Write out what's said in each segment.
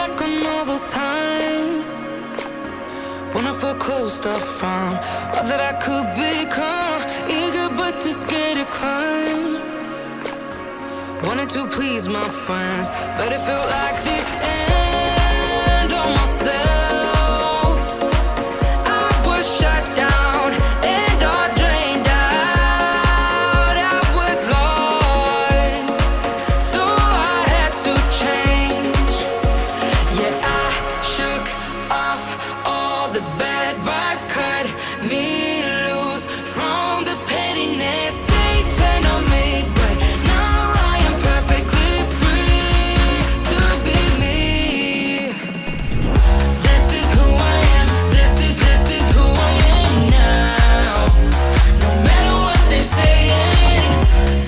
back on all those times when I felt closed off from all that I could become, eager but too scared to climb. Wanted to please my friends, but it felt like the end of myself. I was shut down and all drained out. I was lost, so I had to change. Yeah, I shook off all the bad vibes, cut me loose from the pettiness they turned on me. But now I am perfectly free to be me. This is who I am. This is who I am now. No matter what they're saying,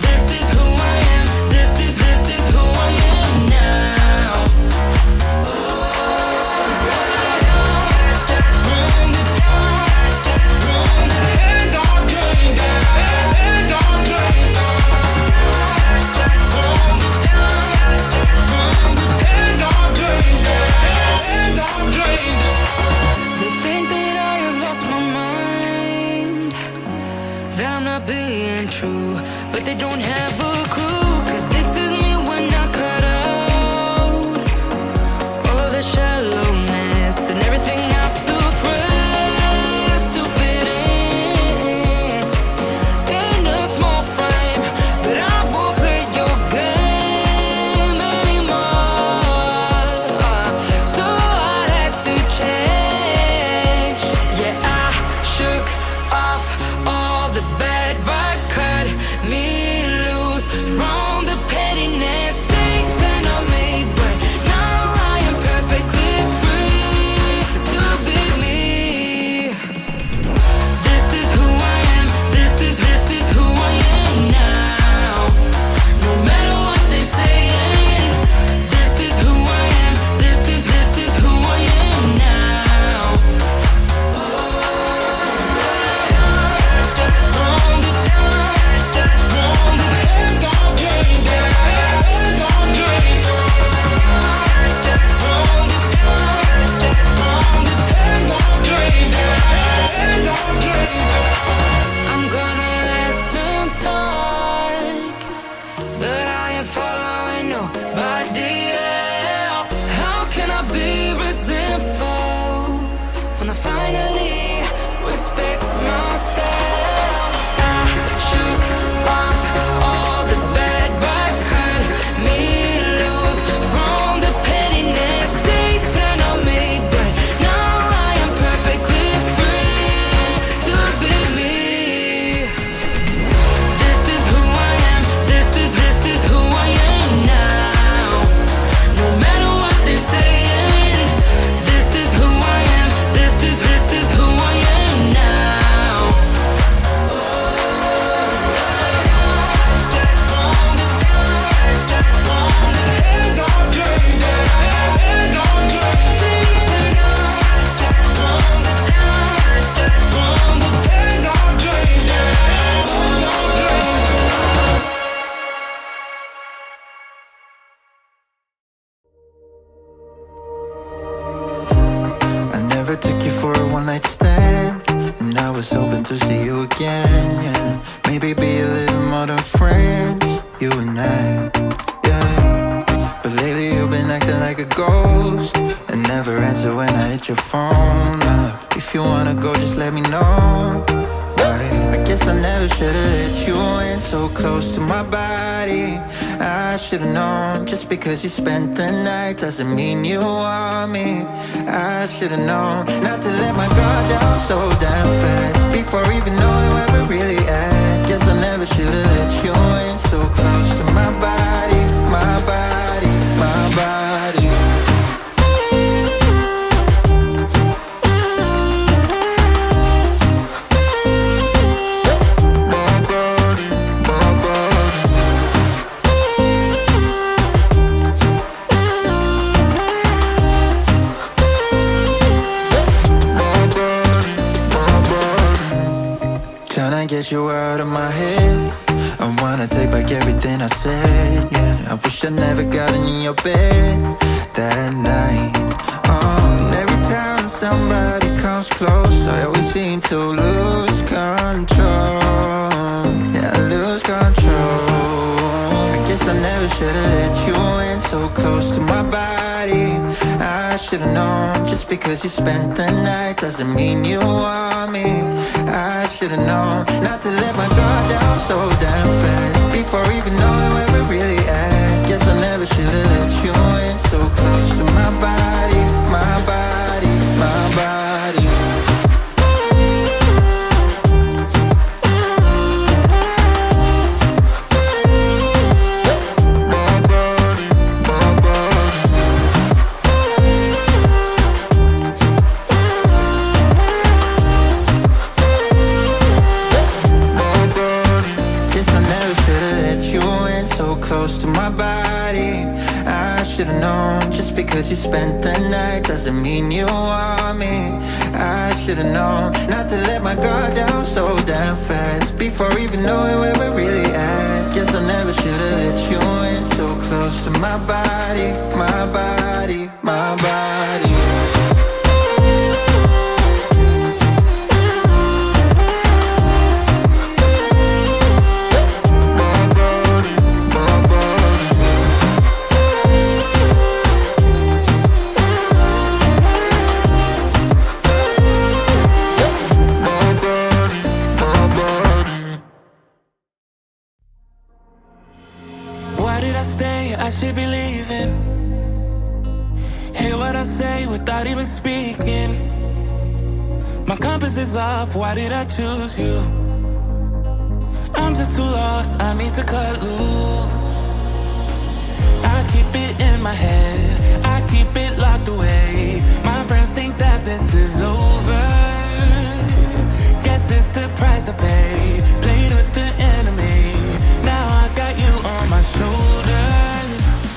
this is who I am. This is who I am now. They think that I have lost my mind, that I'm not being true, but they don't have a clue. 'Cause this is me when I cut out all the shallowness and everything I suppress to fit in a small frame. But I won't play your game anymore, so I had to change. Yeah, I shook off all the bad vibes, cut me loose from the pettiness they turned on me. But now I am perfectly free to be me. This is who I am. This is who I am now. No matter what they're saying, this is who I am. This is who I am now. I'm gonna let them talk, but I ain't following nobody else. How can I be resentful when I finally respect myself? I shook off all the bad vibes, cut me loose from the pettiness they turned on me. But now I am perfectly free to be me. This is who I am. This is who I am now. No matter what they're saying, this is who I am. This is who I am now. I never took you for a one-night stand, and I was hoping to see you again, yeah. Maybe be a little more than friends, you and I, yeah. But lately you've been acting like a ghost and never answer when I hit your phone up. If you wanna go, just let me know. I guess I never should've let you in so close to my body. I should've known, just because you spent the night doesn't mean you want me. I should've known not to let my guard down so damn fast before even knowing where we're really at. Guess I never should've let you in so close to my body, my body, my body. Tryna get you out of my head. I wanna take back everything I said, yeah. I wish I never got in your bed that night. And every time somebody comes close, I always seem to lose control. Yeah, I lose control. I guess I never should've let you in so close to my body. I should've known, just because you spent the night doesn't mean you want me. I should've known not to let my guard down so damn fast before even knowing where we're really at. Guess I never should've let you in so close to my body, my body, my body. Just because you spent the night doesn't mean you want me. I should've known not to let my guard down so damn fast before even knowing where we're really at. Guess I never should've let you in so close to my body, my body, my body. I should be leaving. Hear what I say without even speaking. My compass is off, why did I choose you? I'm just too lost, I need to cut loose. I keep it in my head, I keep it locked away. My friends think that this is over. Guess it's the price I paid. Played with the enemy, now I got you on my shoulders.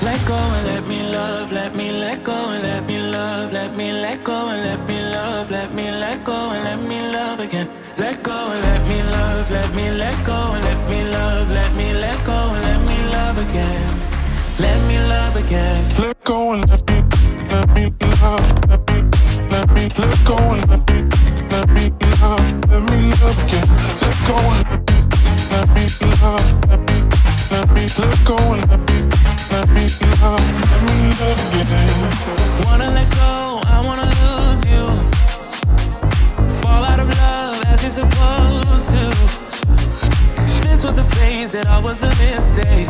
Let go and let me love, let me let go and let me love, let me let go and let me love, let me let go and let me love again. Let go and let me love, let me let go and let me love, let me let go and let me love again. Let me love again. Let go and let me love, let me let go and let me love again. Let go and let me love, let me let go and let me love again. Wanna let go, I wanna lose you. Fall out of love as you're supposed to. This was a phase that I was a mistake,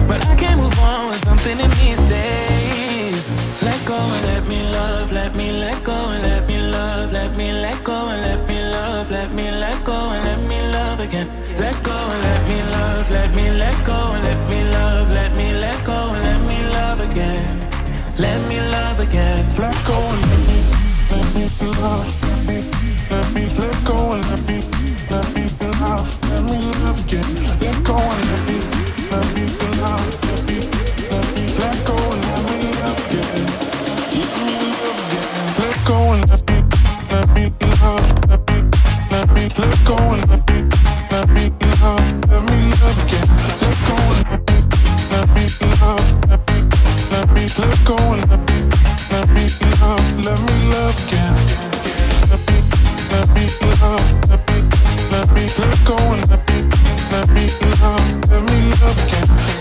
but I can't move on with something in me stays. Let go and let me love, let me let go and let me love, let me let go and let me love, let me let go and let me love again. Let go and let me love, let me let go and let me love, let me let go and let me love again. Let me love again. Let go and let me love, let me let go and let me love again. Let go and let me love, let me let go and let me love again. Let go and let me love, let me let go and let me love again. Let go and let me love, let me let go and let me love again. Let me love, let me let go and let me love again. Let go and let me love, let me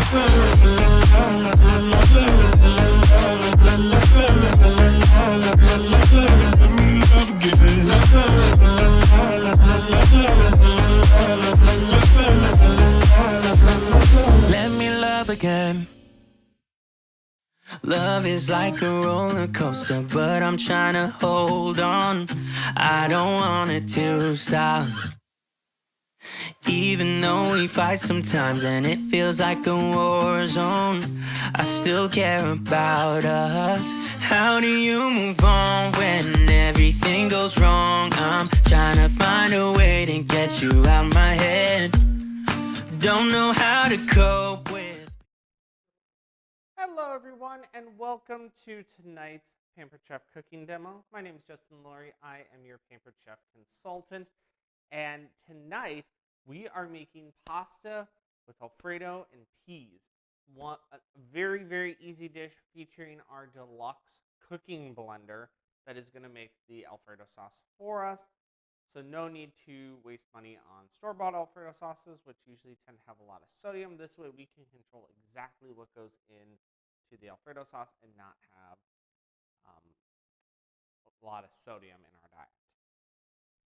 let go and let me love again. Let me love again. Love is like a roller coaster, but I'm trying to hold on. I don't want it to stop. Even though we fight sometimes and it feels like a war zone, I still care about us. How do you move on when everything goes wrong? I'm trying to find a way to get you out my head. Don't know how to cope with. Hello everyone and welcome to tonight's Pampered Chef cooking demo. My name is Justin Laurie. I am your Pampered Chef consultant. And tonight we are making pasta with Alfredo and peas. A very, very easy dish featuring our deluxe cooking blender that is going to make the Alfredo sauce for us. So no need to waste money on store-bought Alfredo sauces, which usually tend to have a lot of sodium. This way we can control exactly what goes into the Alfredo sauce and not have a lot of sodium in our diet.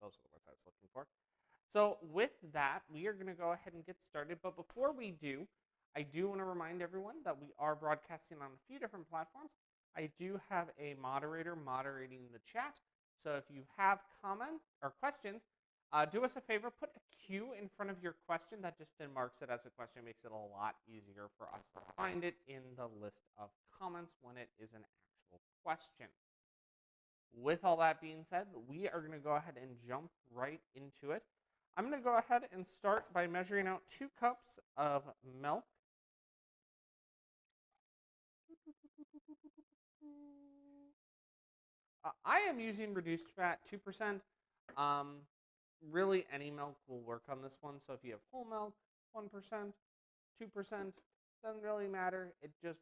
Those are the words I was looking for. So with that, we are going to go ahead and get started. But before we do, I do want to remind everyone that we are broadcasting on a few different platforms. I do have a moderator moderating the chat. So if you have comments or questions, do us a favor, put a Q in front of your question. That just marks it as a question, makes it a lot easier for us to find it in the list of comments when it is an actual question. With all that being said, we are going to go ahead and jump right into it. I'm going to go ahead and start by measuring out 2 cups of milk. I am using reduced fat, 2%. Really, any milk will work on this one. So if you have whole milk, 1%, 2%, doesn't really matter. It's just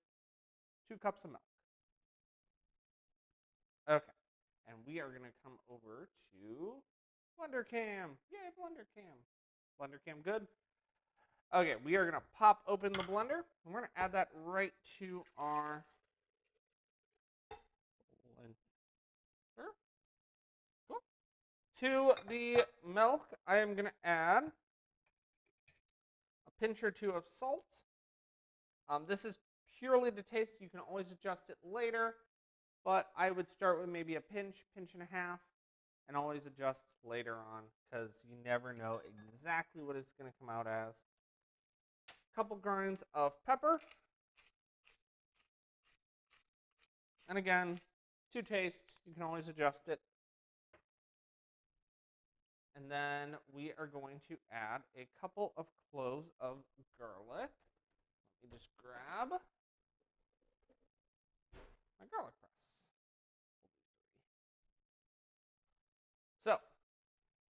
2 cups of milk. Okay. And we are going to come over to Blender Cam. Yay, Blender Cam. Blender Cam, good. Okay, we are going to pop open the blender. And we're going to add that right to our blender. Cool. To the milk, I am going to add a pinch or 2 of salt. This is purely to taste. You can always adjust it later. But I would start with maybe a pinch and a half, and always adjust later on because you never know exactly what it's going to come out as. A couple grinds of pepper. And again, to taste, you can always adjust it. And then we are going to add a couple of cloves of garlic. Let me just grab my garlic press. So,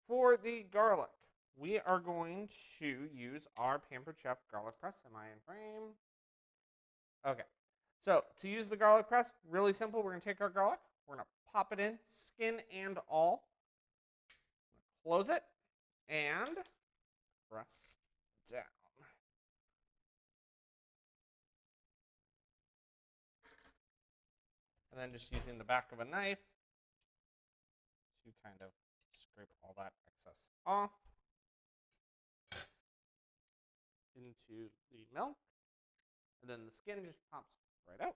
for the garlic, we are going to use our Pampered Chef garlic press. Am I in frame? Okay. So, to use the garlic press, really simple. We're going to take our garlic. We're going to pop it in, skin and all. Close it and press down. And then just using the back of a knife to kind of scrape all that excess off into the milk. And then the skin just pops right out.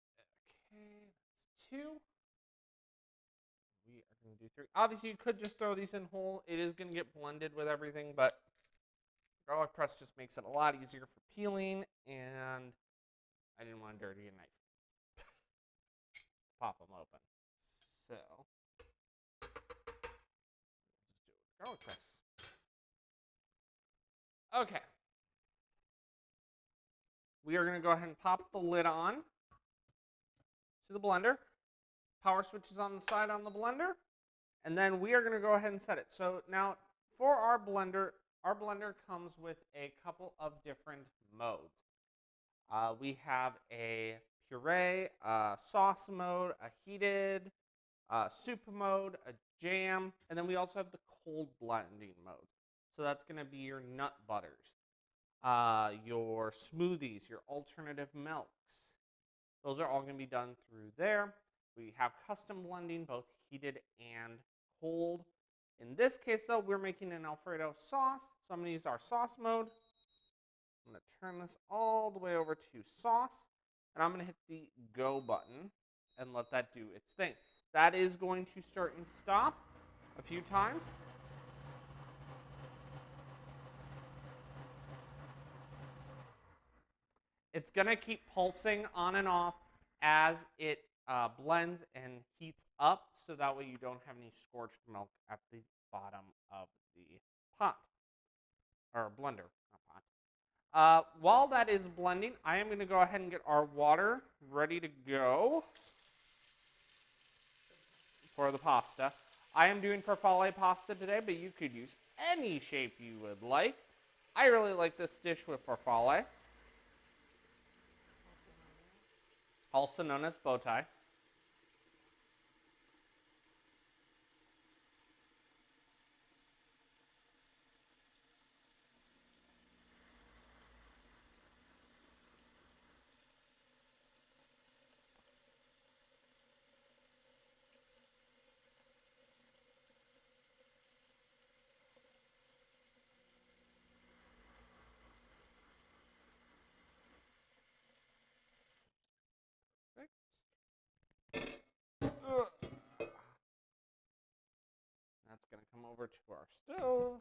Okay, that's 2. We are going to do 3. Obviously, you could just throw these in whole. It is going to get blended with everything, but garlic press just makes it a lot easier for peeling, and I didn't want to dirty a knife. Pop them open. So, just do it with garlic press. Okay. We are going to go ahead and pop the lid on to the blender. Power switch is on the side on the blender. And then we are going to go ahead and set it. So now for our blender comes with a couple of different modes. We have a puree, a sauce mode, a heated, soup mode, a jam, and then we also have the cold blending mode. So that's going to be your nut butters, your smoothies, your alternative milks. Those are all going to be done through there. We have custom blending, both heated and cold. In this case, though, we're making an Alfredo sauce. So I'm going to use our sauce mode. I'm going to turn this all the way over to sauce. And I'm going to hit the go button and let that do its thing. That is going to start and stop a few times. It's going to keep pulsing on and off as it blends and heats up, so that way you don't have any scorched milk at the bottom of the pot, or blender, not pot. While that is blending, I am going to go ahead and get our water ready to go for the pasta. I am doing farfalle pasta today, but you could use any shape you would like. I really like this dish with farfalle, also known as bow tie. That's going to come over to our stove.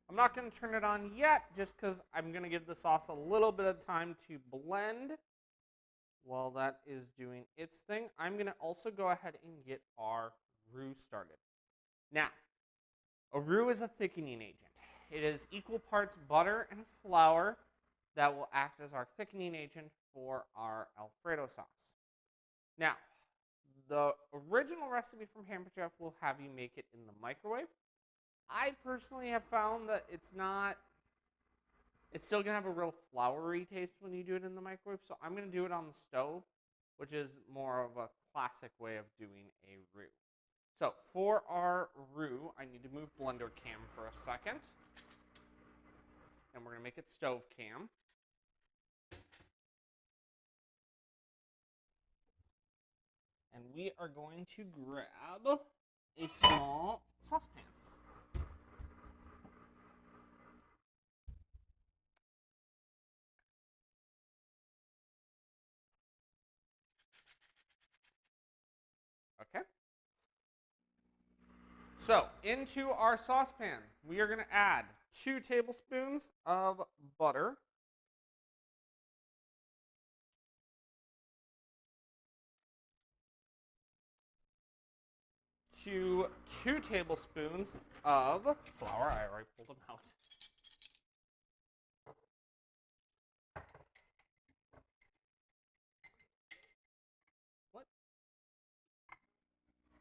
I'm not going to turn it on yet, just because I'm going to give the sauce a little bit of time to blend. While that is doing its thing, I'm going to also go ahead and get our roux started. Now, a roux is a thickening agent. It is equal parts butter and flour that will act as our thickening agent for our Alfredo sauce. Now, the original recipe from Pampered will have you make it in the microwave. I personally have found that it's still going to have a real floury taste when you do it in the microwave, so I'm going to do it on the stove, which is more of a classic way of doing a roux. So for our roux, I need to move blender cam for a second, and we're going to make it stove cam. And we are going to grab a small saucepan. Okay. So into our saucepan, we are going to add 2 tablespoons of butter. To 2 tablespoons of flour. I already pulled them out. What?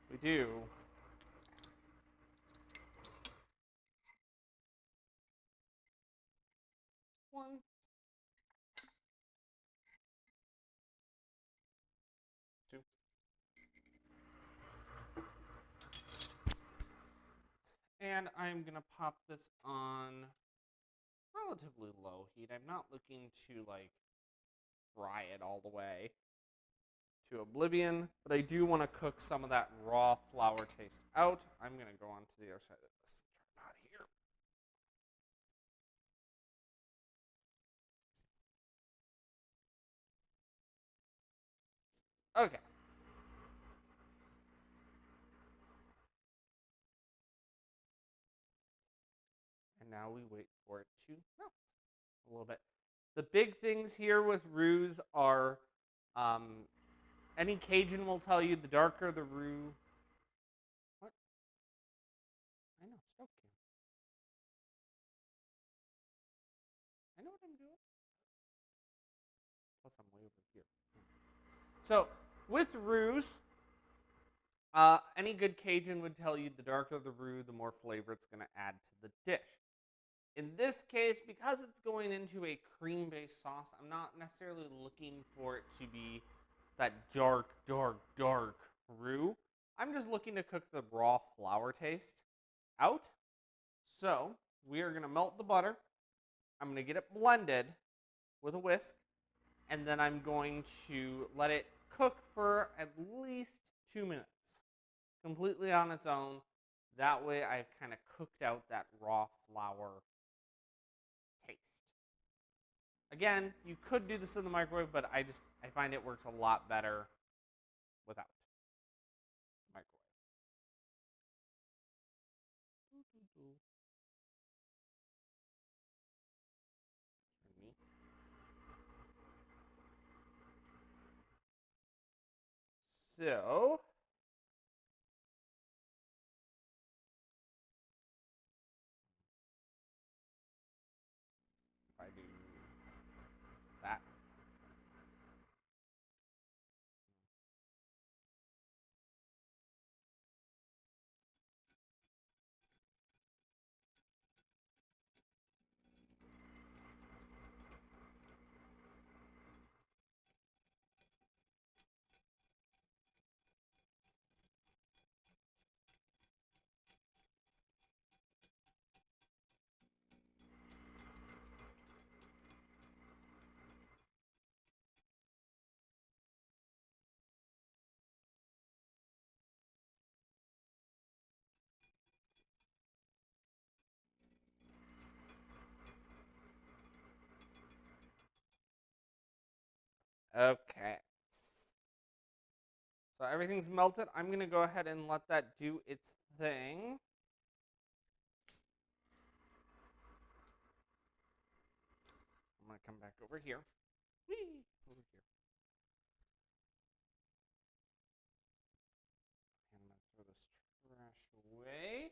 We do. One. Two. And I'm going to pop this on relatively low heat. I'm not looking to like fry it all the way to oblivion, but I do want to cook some of that raw flour taste out. I'm going to go on to the other side of this tripod here. Okay. And now we wait for it to melt a little bit. The big things here with roux are, any Cajun will tell you the darker the roux. What? I know, stove cam. I know what I'm doing. Plus, I'm way over here. So, with roux, any good Cajun would tell you the darker the roux, the more flavor it's going to add to the dish. In this case, because it's going into a cream-based sauce, I'm not necessarily looking for it to be that dark roux. I'm just looking to cook the raw flour taste out. So we are going to melt the butter. I'm going to get it blended with a whisk, and then I'm going to let it cook for at least 2 minutes, completely on its own. That way I've kind of cooked out that raw flour taste. Again, you could do this in the microwave, but I find it works a lot better without microwave. So, if I do that. Okay. So everything's melted. I'm going to go ahead and let that do its thing. I'm going to come back over here. Whee! Over here. And I'm going to throw this trash away.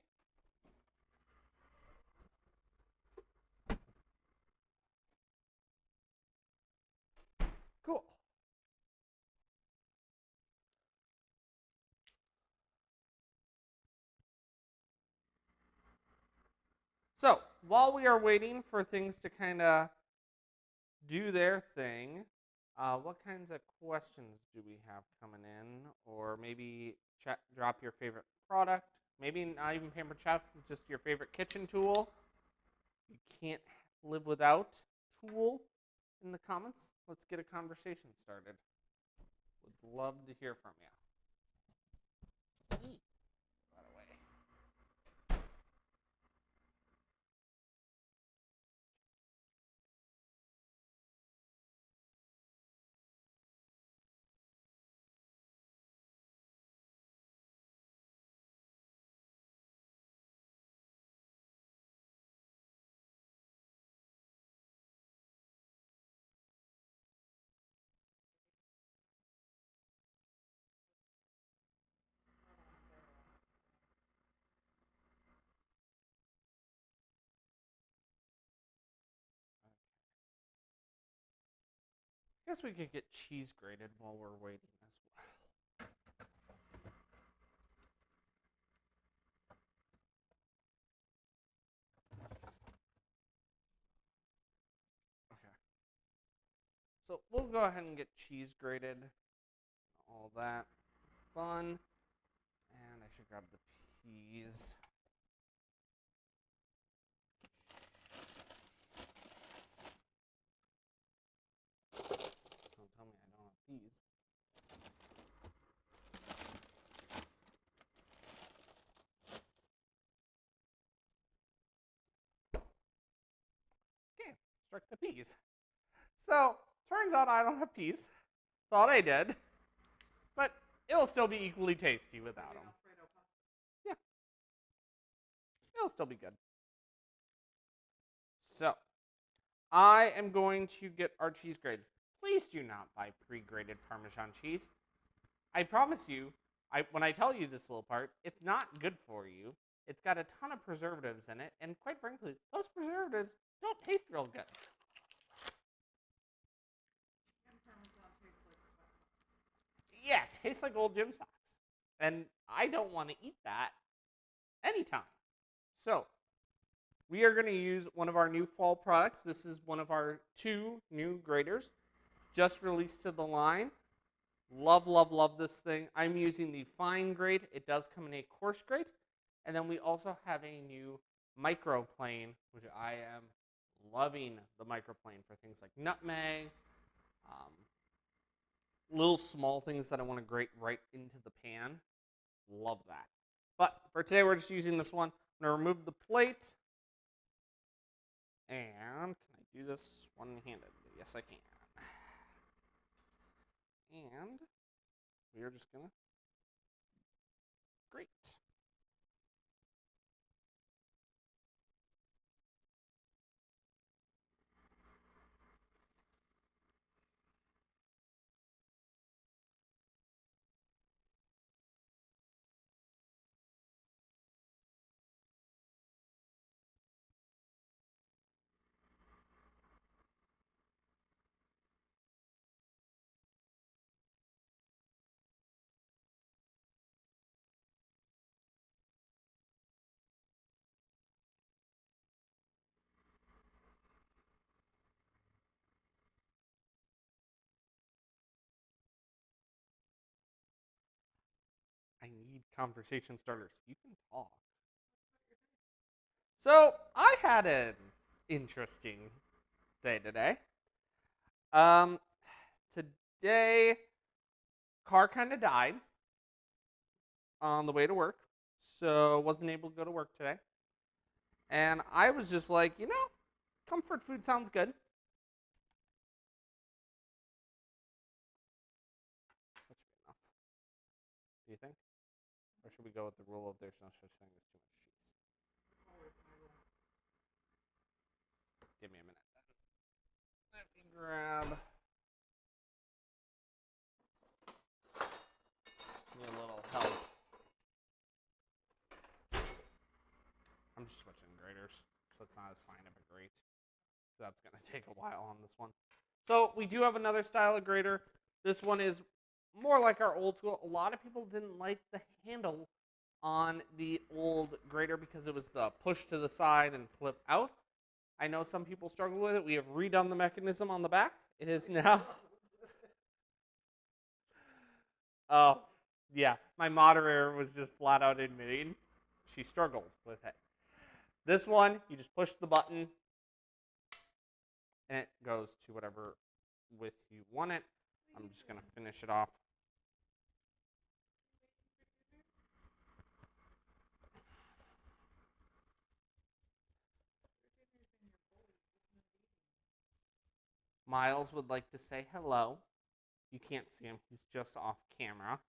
Cool. So, while we are waiting for things to kind of do their thing, what kinds of questions do we have coming in? Or maybe drop your favorite product. Maybe not even Pampered Chef, just your favorite kitchen tool. You can't live without tool in the comments. Let's get a conversation started. Would love to hear from you. By the way. I guess we could get cheese grated while we're waiting as well. Okay. So we'll go ahead and get cheese grated. All that fun. And I should grab the peas. Don't tell me I don't have peas. Okay, struck the peas. So, turns out I don't have peas. Thought I did. But it'll still be equally tasty without them. Yeah. It'll still be good. So, I am going to get our cheese grated. Please do not buy pre-grated Parmesan cheese. I promise you, when I tell you this little part, it's not good for you. It's got a ton of preservatives in it, and quite frankly, those preservatives don't taste real good. Yeah, it tastes like old gym socks. And I don't want to eat that anytime. So, we are going to use one of our new fall products. This is one of our 2 new graters, just released to the line. Love, love, love this thing. I'm using the fine grate. It does come in a coarse grate. And then we also have a new microplane, which I am loving the microplane for things like nutmeg, little small things that I want to grate right into the pan. Love that. But for today, we're just using this one. I'm going to remove the plate. And can I do this one-handed? Yes, I can. And we are just going to grate. need conversation starters. You can talk. So I had an interesting day today. Um, Today, car kind of died on the way to work, so wasn't able to go to work today. And I was just like, comfort food sounds good. That should be enough. Do you think? Or should we go with the rule of there's no such thing as too much cheese? Give me a minute. Let me grab me a little help. I'm just switching graders, so it's not as fine of a grate. That's going to take a while on this one. So we do have another style of grater. This one is more like our old school. A lot of people didn't like the handle on the old grater because it was the push to the side and flip out. I know some people struggle with it. We have redone the mechanism on the back. It is now. Oh, yeah. My moderator was just flat out admitting she struggled with it. This one, you just push the button and it goes to whatever width you want it. I'm just going to finish it off. Miles would like to say hello. You can't see him. He's just off camera.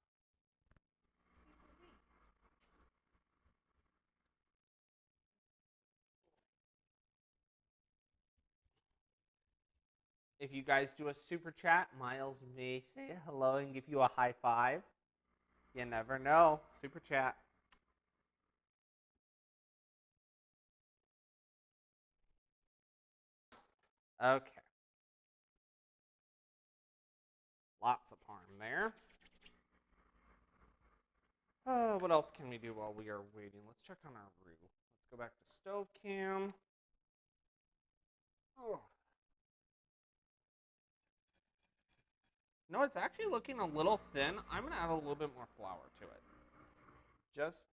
If you guys do a super chat, Miles may say hello and give you a high five. You never know. Super chat. Okay. Lots of parm there. What else can we do while we are waiting? Let's check on our roux. Let's go back to stove cam. Oh. No, it's actually looking a little thin. I'm going to add a little bit more flour to it. Just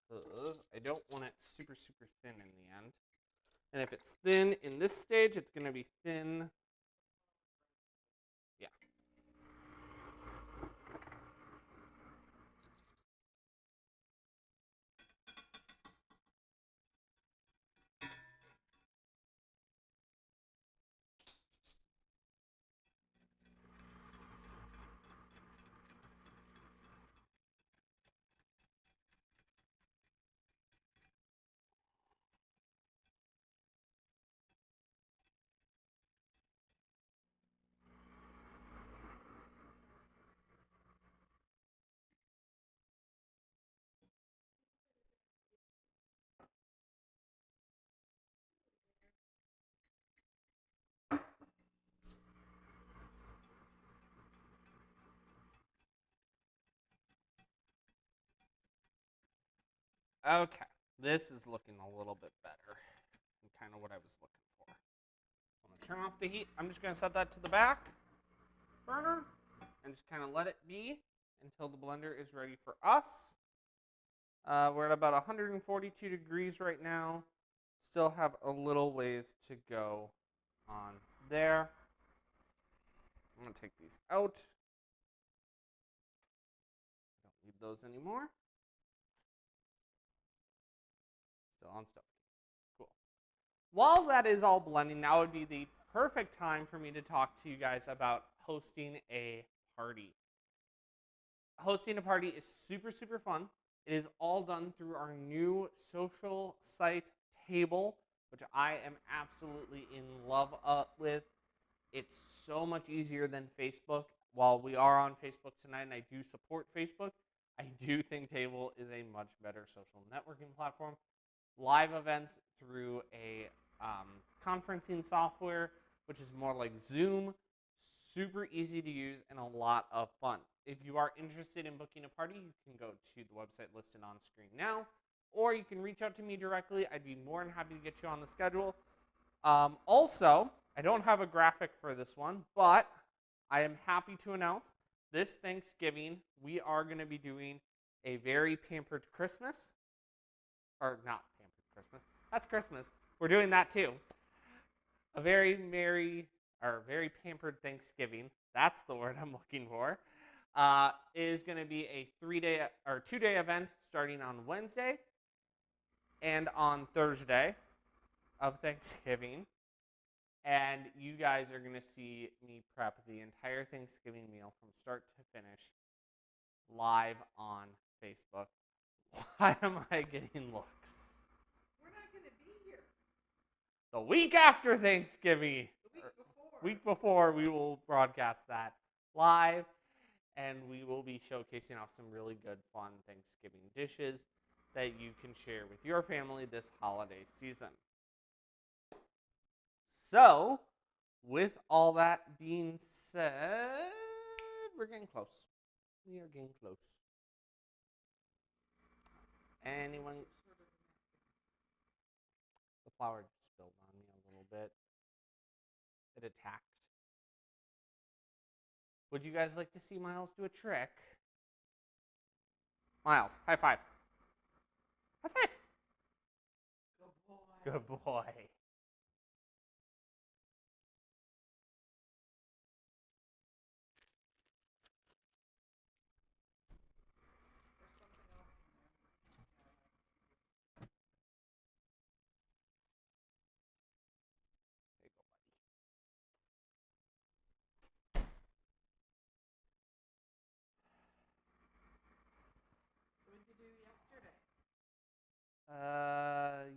because I don't want it super, super thin in the end. And if it's thin in this stage, it's going to be thin. Yeah. Okay, this is looking a little bit better and kind of what I was looking for. I'm going to turn off the heat. I'm just going to set that to the back burner and just kind of let it be until the blender is ready for us. We're at about 142 degrees right now. Still have a little ways to go on there. I'm going to take these out. Don't need those anymore. Still on stove. Cool. While that is all blending, now would be the perfect time for me to talk to you guys about hosting a party. Hosting a party is super, super fun. It is all done through our new social site Table, which I am absolutely in love with. It's so much easier than Facebook. While we are on Facebook tonight and I do support Facebook, I do think Table is a much better social networking platform. Live events through a conferencing software, which is more like Zoom. Super easy to use and a lot of fun. If you are interested in booking a party, you can go to the website listed on screen now, or you can reach out to me directly. I'd be more than happy to get you on the schedule. Also, I don't have a graphic for this one, but I am happy to announce this Thanksgiving, we are going to be doing a very pampered Christmas. Or not pampered Christmas. That's Christmas. We're doing that too. A very very pampered Thanksgiving. That's the word I'm looking for. Is going to be a 2-day event starting on Wednesday and on Thursday of Thanksgiving. And you guys are going to see me prep the entire Thanksgiving meal from start to finish live on Facebook. Why am I getting looks? We're not going to be here. The week after Thanksgiving. The week before. Week before, we will broadcast that live. And we will be showcasing off some really good, fun Thanksgiving dishes that you can share with your family this holiday season. So, with all that being said, we're getting close. We are getting close. Anyone? The flour just spilled on me a little bit. It attacked. Would you guys like to see Miles do a trick? Miles, high five. High five. Good boy. Good boy.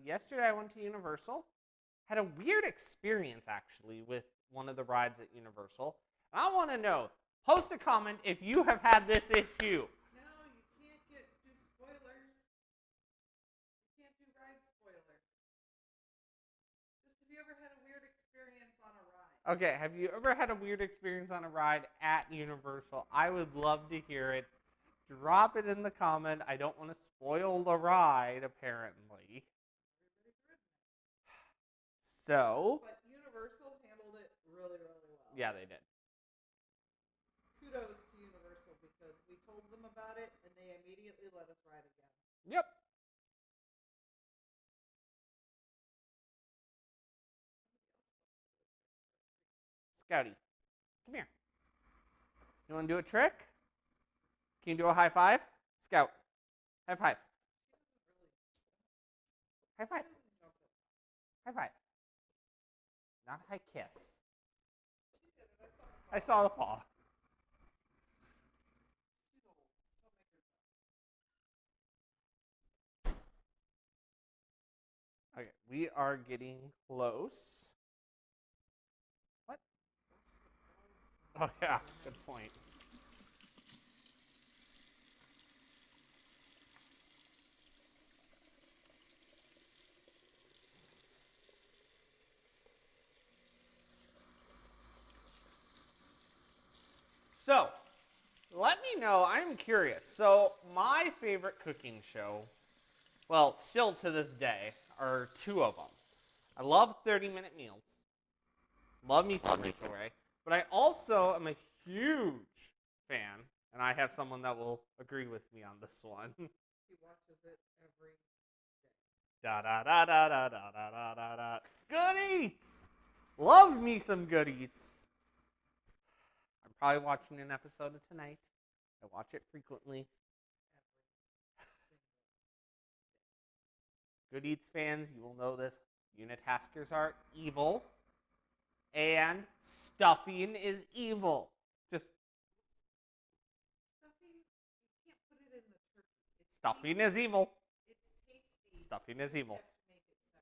Yesterday I went to Universal. Had a weird experience actually with one of the rides at Universal. And I want to know, post a comment if you have had this issue. No, you can't do spoilers. You can't do ride spoilers. Just have you ever had a weird experience on a ride? Okay, have you ever had a weird experience on a ride at Universal? I would love to hear it. Drop it in the comment. I don't want to spoil the ride, apparently. So. But Universal handled it really, really well. Yeah, they did. Kudos to Universal because we told them about it and they immediately let us ride again. Yep. Scouty, come here. You want to do a trick? Can you do a high five? Scout, high five. High five. High five. Not a high kiss. I saw the paw. Okay, we are getting close. What? Oh yeah, good point. So, let me know, I'm curious. So, my favorite cooking show, well, still to this day, are two of them. I love 30-minute meals. Love me some Race Away. But I also am a huge fan, and I have someone that will agree with me on this one. He watches it every day. Da da da da da da da da da. Good Eats! Love me some Good Eats. I'm probably watching an episode of tonight. I watch it frequently. Good Eats fans, you will know this. Unitaskers are evil. And stuffing is evil. Just Stuffing, you can't put it in the turkey. stuffing is evil. It's tasty. Stuffing is evil. You have to make it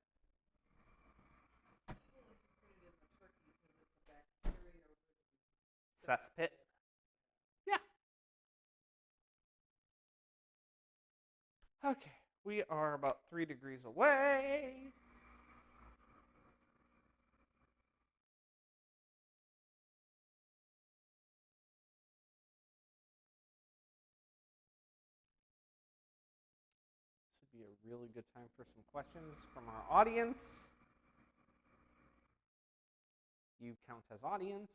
separate. Evil if you put it in the turkey because it's a bacteria or Cesspit. Yeah. Okay, we are about 3 degrees away. This would be a really good time for some questions from our audience. You count as audience.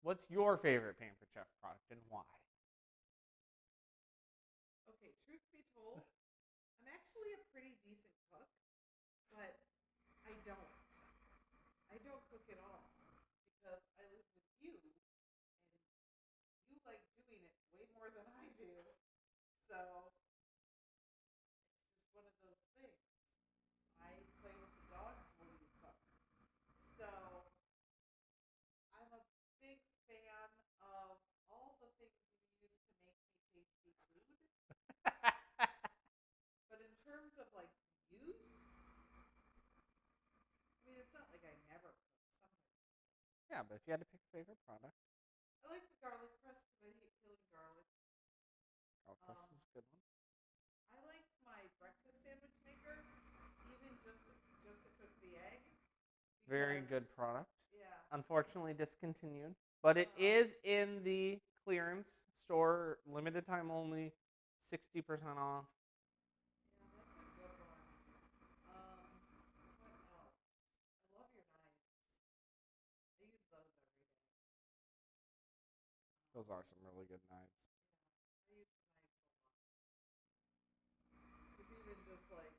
What's your favorite Pampered Chef product and why? Okay, truth be told, I'm actually a pretty decent cook, but I don't. I don't cook at all because I live with you, and you like doing it way more than I do. So it's just one of those things. I play with the dogs when you cook. So I'm a big fan of all the things you use to make me tasty food. But in terms of like use, I mean, it's not like I never cook. Sometimes Yeah, but if you had to pick a favorite product, I like the garlic press because I hate peeling garlic. this is a good one. I like my breakfast sandwich maker, even just to cook the egg. Very good because- product. Yeah. Unfortunately discontinued, but it is in the clearance store, limited time only, 60% off. Yeah, that's a good one. What else? I love your knives. I use those every day. Those are some really good knives. I use the knives a lot. It's even just like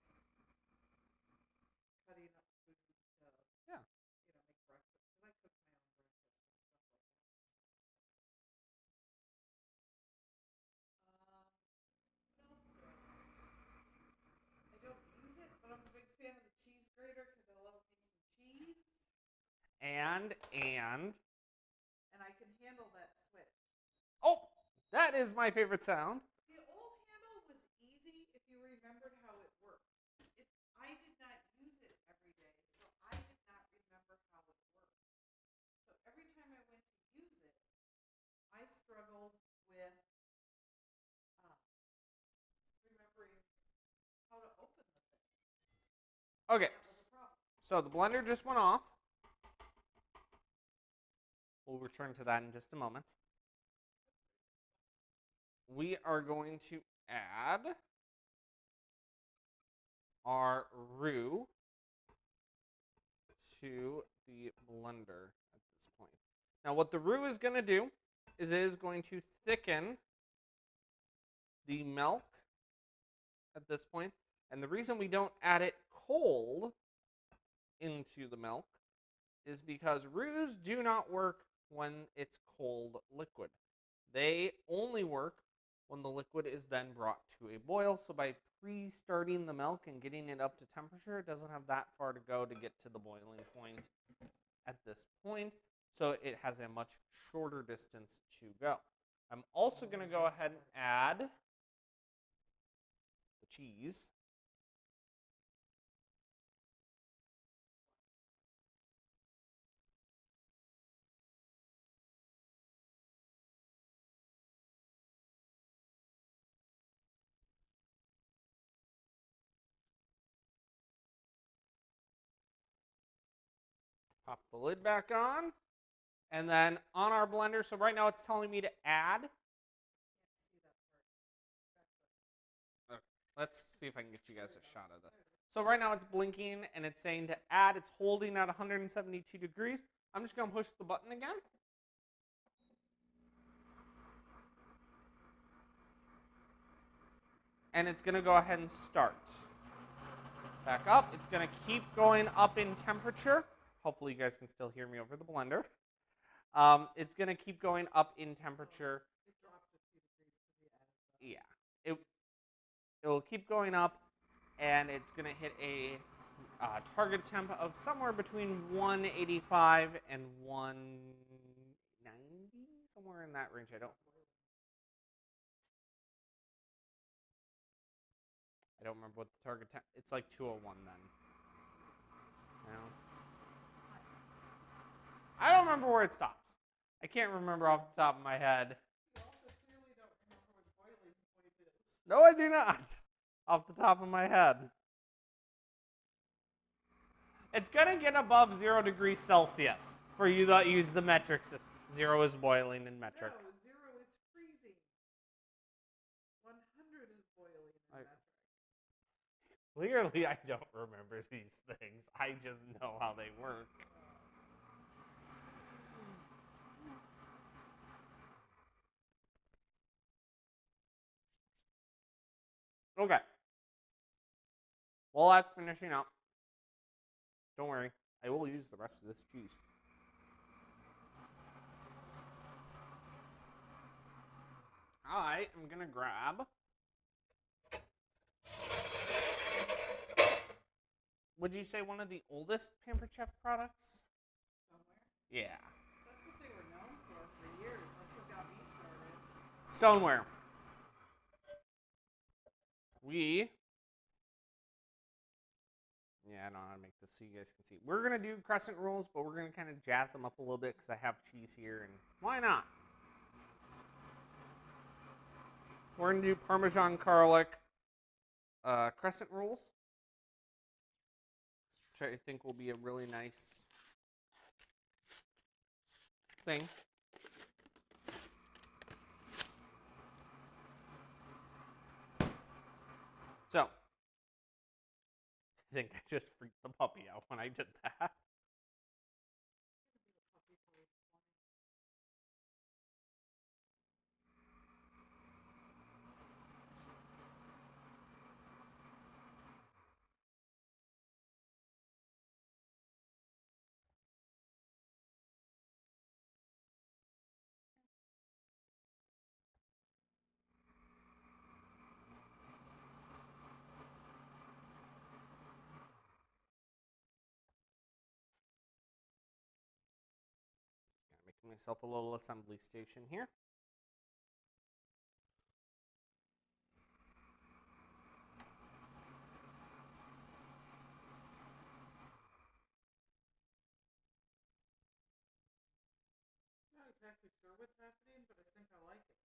cutting up food to, Yeah. make breakfast. Because I cook my own breakfast and stuff like that. What else do I like? I don't use it, but I'm a big fan of the cheese grater because I love me some cheese. And And I can handle that switch. oh, that is my favorite sound. The old handle was easy if you remembered how it worked. I did not use it every day, so I did not remember how it worked. So every time I went to use it, I struggled with remembering how to open the thing. Okay, That was a problem. so the blender just went off. We'll return to that in just a moment. We are going to add our roux to the blender at this point. Now what the roux is going to do is it is going to thicken the milk at this point. And the reason we don't add it cold into the milk is because roux do not work when it's cold liquid. They only work when the liquid is then brought to a boil. So by pre-starting the milk and getting it up to temperature, it doesn't have that far to go to get to the boiling point at this point. So it has a much shorter distance to go. I'm also going to go ahead and add the cheese. Pop the lid back on. And then on our blender, so right now it's telling me to add. Okay, let's see if I can get you guys a shot of this. So right now it's blinking and it's saying to add. It's holding at 172 degrees. I'm just going to push the button again. And it's going to go ahead and start. Back up. It's going to keep going up in temperature. Hopefully you guys can still hear me over the blender. It's going to keep going up in temperature. It dropped a few degrees because we added that. Yeah. It will keep going up, and it's going to hit a target temp of somewhere between 185 and 190, somewhere in that range. I don't remember what the target temp. It's like 201 then. No. I don't remember where it stops. I can't remember off the top of my head. You also clearly don't remember what boiling point is. No, I do not. Off the top of my head. It's going to get above 0 degrees Celsius for you that use the metric system. 0 is boiling in metric. No, 0 is freezing. 100 is boiling in metric. Clearly, I don't remember these things. I just know how they work. Okay. While that's finishing up, don't worry, I will use the rest of this cheese. I am gonna grab. Would you say one of the oldest Pampered Chef products? Somewhere. Yeah. That's what they were known for years. That's what got me started. Stoneware. Yeah, I don't know how to make this so you guys can see. We're going to do Crescent rolls, but we're going to kind of jazz them up a little bit because I have cheese here, and why not? We're going to do Parmesan garlic Crescent rolls, which I think will be a really nice thing. So, I think I just freaked the puppy out when I did that. Making myself a little assembly station here. Not exactly sure what's happening, but I think I like it.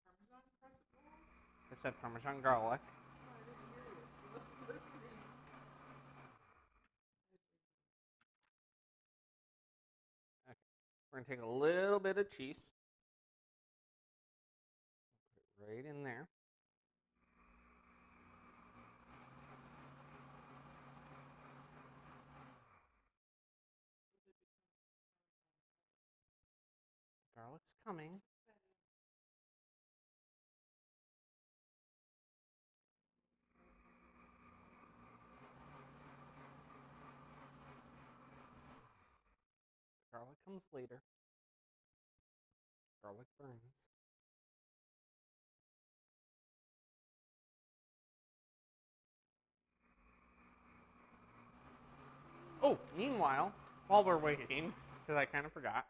Parmesan crescent rolls? I said Parmesan garlic. Oh, I didn't hear you. I wasn't listening. Okay. We're going to take a little bit of cheese. Put it right in there. Garlic's coming. Garlic comes later. Garlic burns. Oh, meanwhile, while we're waiting, because I kind of forgot,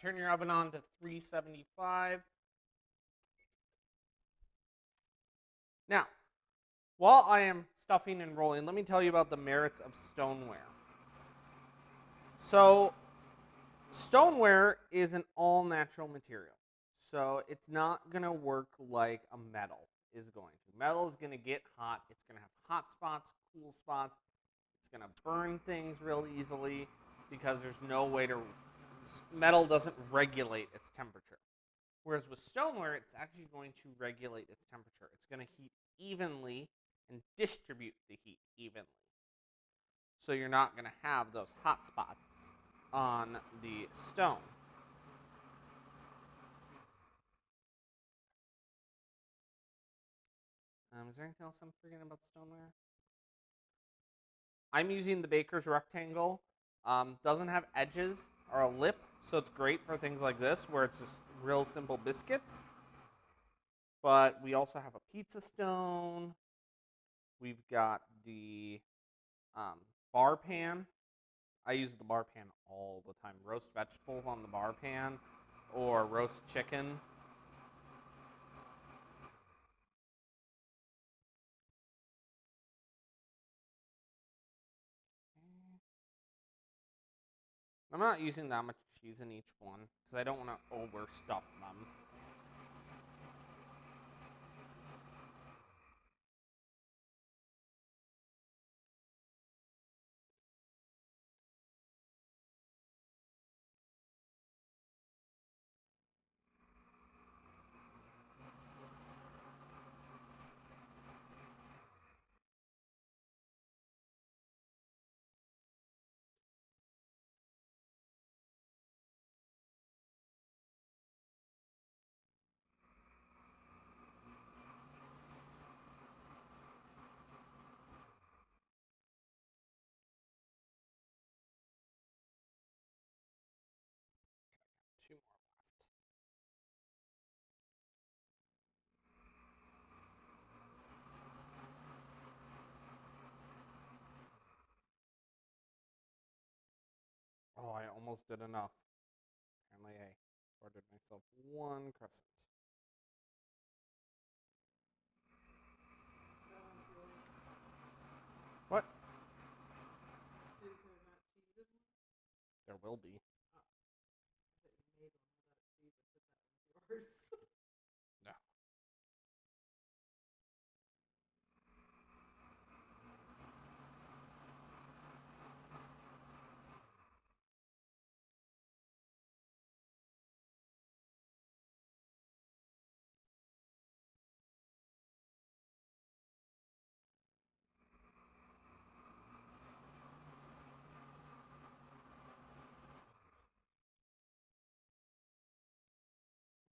turn your oven on to 375. Now, while I am stuffing and rolling, let me tell you about the merits of stoneware. So, stoneware is an all-natural material. So, it's not going to work like a metal is going to. Metal is going to get hot. It's going to have hot spots, cool spots. It's going to burn things real easily because there's no way to... Metal doesn't regulate its temperature. Whereas with stoneware, it's actually going to regulate its temperature. It's going to heat evenly and distribute the heat evenly. So you're not going to have those hot spots on the stone. Is there anything else I'm forgetting about stoneware? I'm using the Baker's Rectangle. Doesn't have edges or a lip, so it's great for things like this where it's just real simple biscuits. But we also have a pizza stone. We've got the bar pan. I use the bar pan all the time. Roast vegetables on the bar pan or roast chicken. I'm not using that much cheese in each one because I don't want to overstuff them. almost did enough. Apparently I ordered myself one crescent. That one's yours. What? Is there not cheese in one? There will be. I thought you made one without cheese. I said that one's yours. No.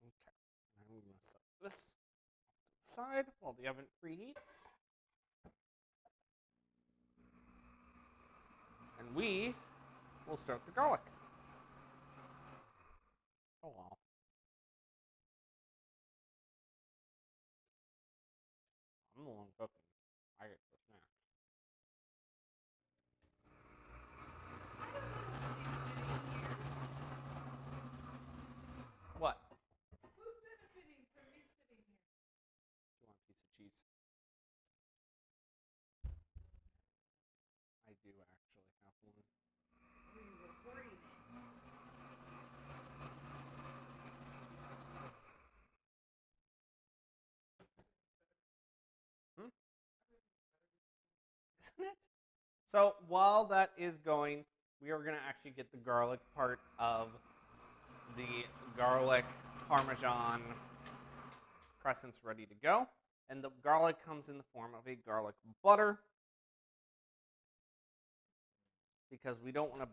Okay. I'm going to set this to the side while the oven preheats. And we will start the garlic. Oh well. I'm the one cooking. I get the snack. What? Who's benefiting from me sitting here? Do you want a piece of cheese? I do actually have one. Are you recording it? Isn't it? So while that is going, we are going to actually get the garlic part of the garlic Parmesan crescents ready to go. And the garlic comes in the form of a garlic butter, because we don't want to.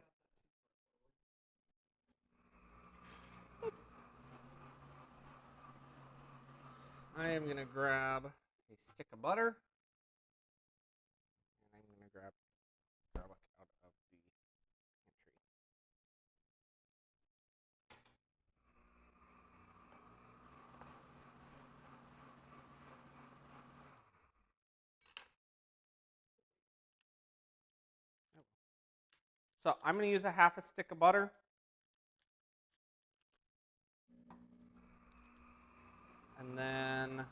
I am going to grab a stick of butter, and I'm going to grab garlic out of the pantry. So I'm going to use a half a stick of butter. And then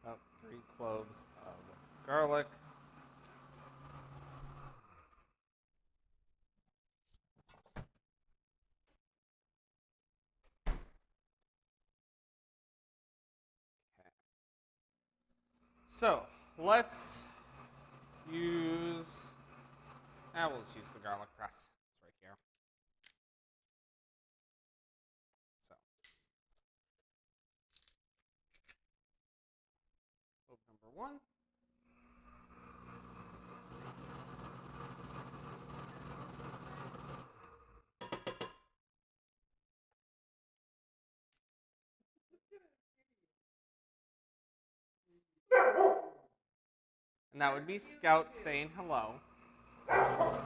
about 3 cloves of garlic. Okay. So let's use. We'll just use the garlic press. It's right here. So, clove number 1. And that would be Scout saying hello. Scout.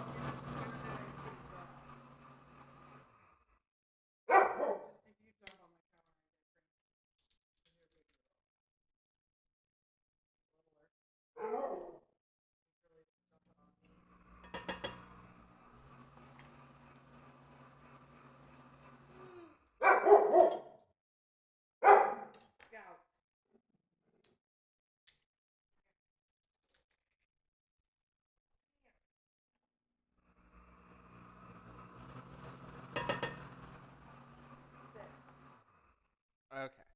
Okay.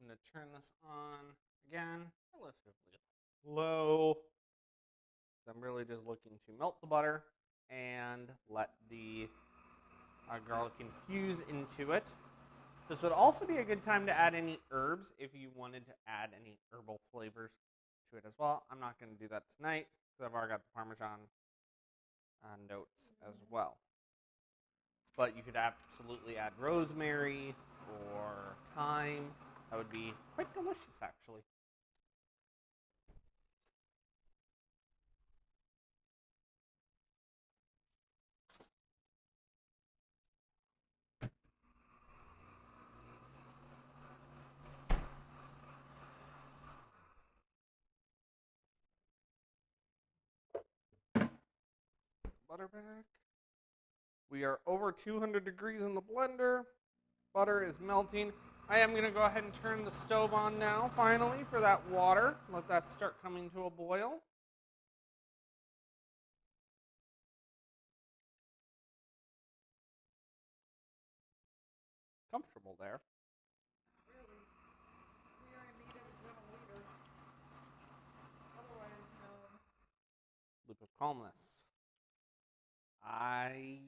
I'm going to turn this on again, relatively low. I'm really just looking to melt the butter and let the garlic infuse into it. This would also be a good time to add any herbs if you wanted to add any herbal flavors to it as well. I'm not going to do that tonight because I've already got the Parmesan notes as well. But you could absolutely add rosemary or thyme. That would be quite delicious, actually. butter back. We are over 200 degrees in the blender. Butter is melting. I am going to go ahead and turn the stove on now, finally, for that water. Let that start coming to a boil. Comfortable there. Really, we are in need of a gentle leader. Otherwise, Loop of calmness. I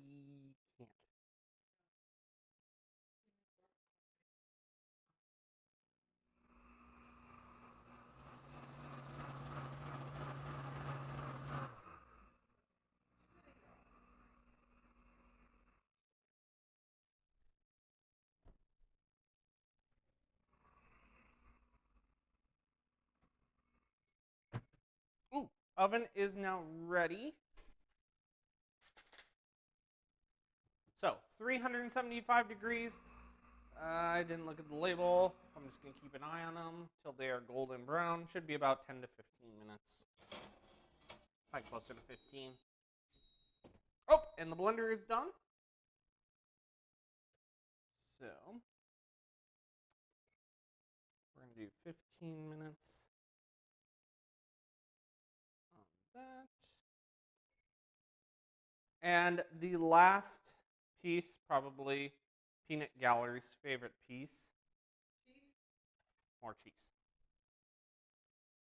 can't. Ooh, oven is now ready. So, 375 degrees. I didn't look at the label. I'm just going to keep an eye on them till they are golden brown. Should be about 10 to 15 minutes. Probably closer to 15. Oh, and the blender is done. So, we're going to do 15 minutes on that. And the last piece, probably Peanut Gallery's favorite piece. More cheese.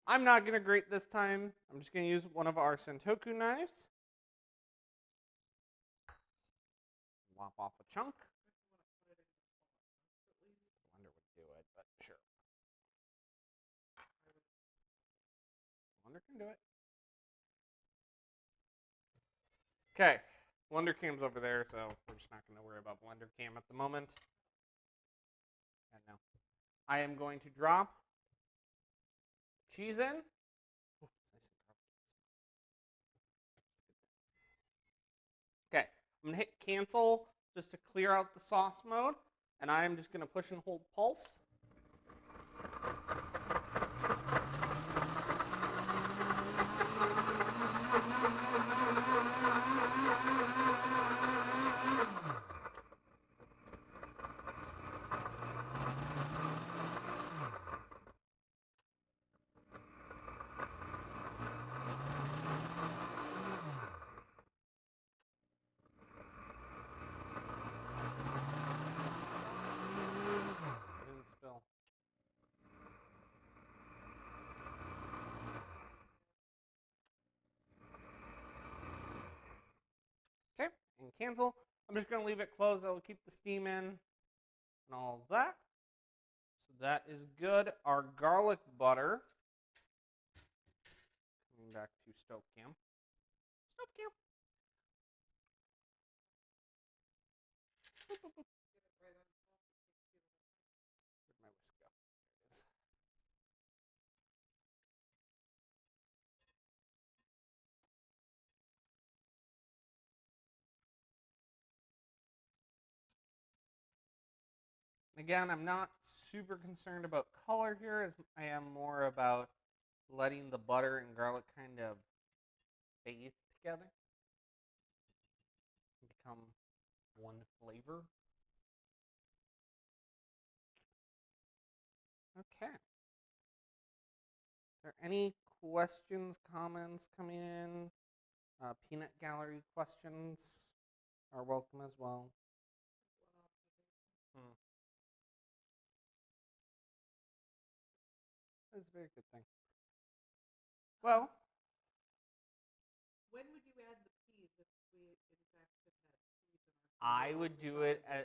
I'm not going to grate this time. I'm just going to use one of our Sentoku knives. Lop off a chunk. Blender would do it, but sure. Blender can do it. Okay, blender cam's over there, so we're just not going to worry about blender cam at the moment. And now, I am going to drop cheese in. Ooh, okay, I'm going to hit cancel just to clear out the sauce mode, and I am just going to push and hold pulse. Didn't spill. Okay, and cancel. I'm just going to leave it closed. That will keep the steam in and all of that. So that is good. Our garlic butter. Coming back to stove cam. Stove cam. Boop, boop, boop. Where'd my whisk go? There it is. Again, I'm not super concerned about color here, as I am more about letting the butter and garlic kind of bathe together and become one flavor. Okay. Are there any questions, comments coming in? Peanut Gallery questions are welcome as well. That's a very good thing. Well, when would you add the peas if we in fact had peas in our I would do it as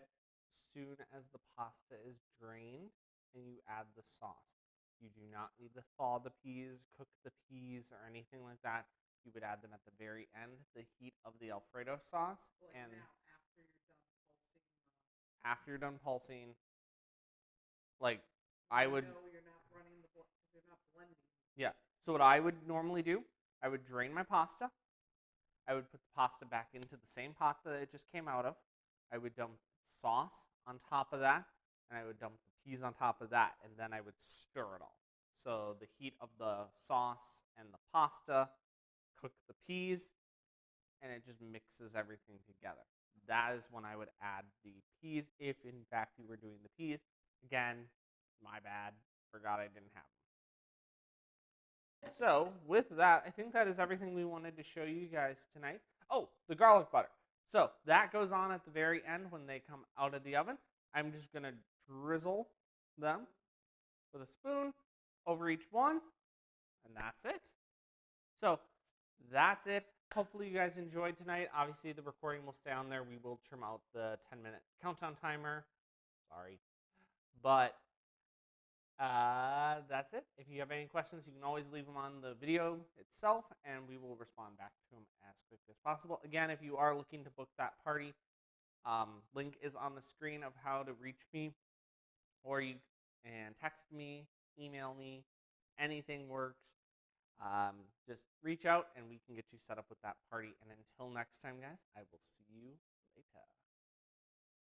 soon as the pasta is drained and you add the sauce. You do not need to thaw the peas, cook the peas, or anything like that. You would add them at the very end, the heat of the Alfredo sauce. like And now, after you're done pulsing. after you're done pulsing, like I would. No, you're not running the because you're not blending. Yeah. So what I would normally do, I would drain my pasta. I would put the pasta back into the same pot that it just came out of. I would dump sauce on top of that, and I would dump the peas on top of that, and then I would stir it all. So the heat of the sauce and the pasta cook the peas, and it just mixes everything together. That is when I would add the peas, if in fact you were doing the peas. Again, my bad. Forgot I didn't have them. So with that, I think that is everything we wanted to show you guys tonight. Oh, the garlic butter. So that goes on at the very end when they come out of the oven. I'm just going to drizzle them with a spoon over each one, and that's it. So that's it. Hopefully you guys enjoyed tonight. Obviously the recording will stay on there. We will trim out the 10-minute countdown timer. Sorry. But that's it. If you have any questions, you can always leave them on the video itself, and we will respond back to them as quickly as possible. Again, if you are looking to book that party, link is on the screen of how to reach me, or you can text me, email me, anything works. Just reach out and we can get you set up with that party. And until next time, guys, I will see you later.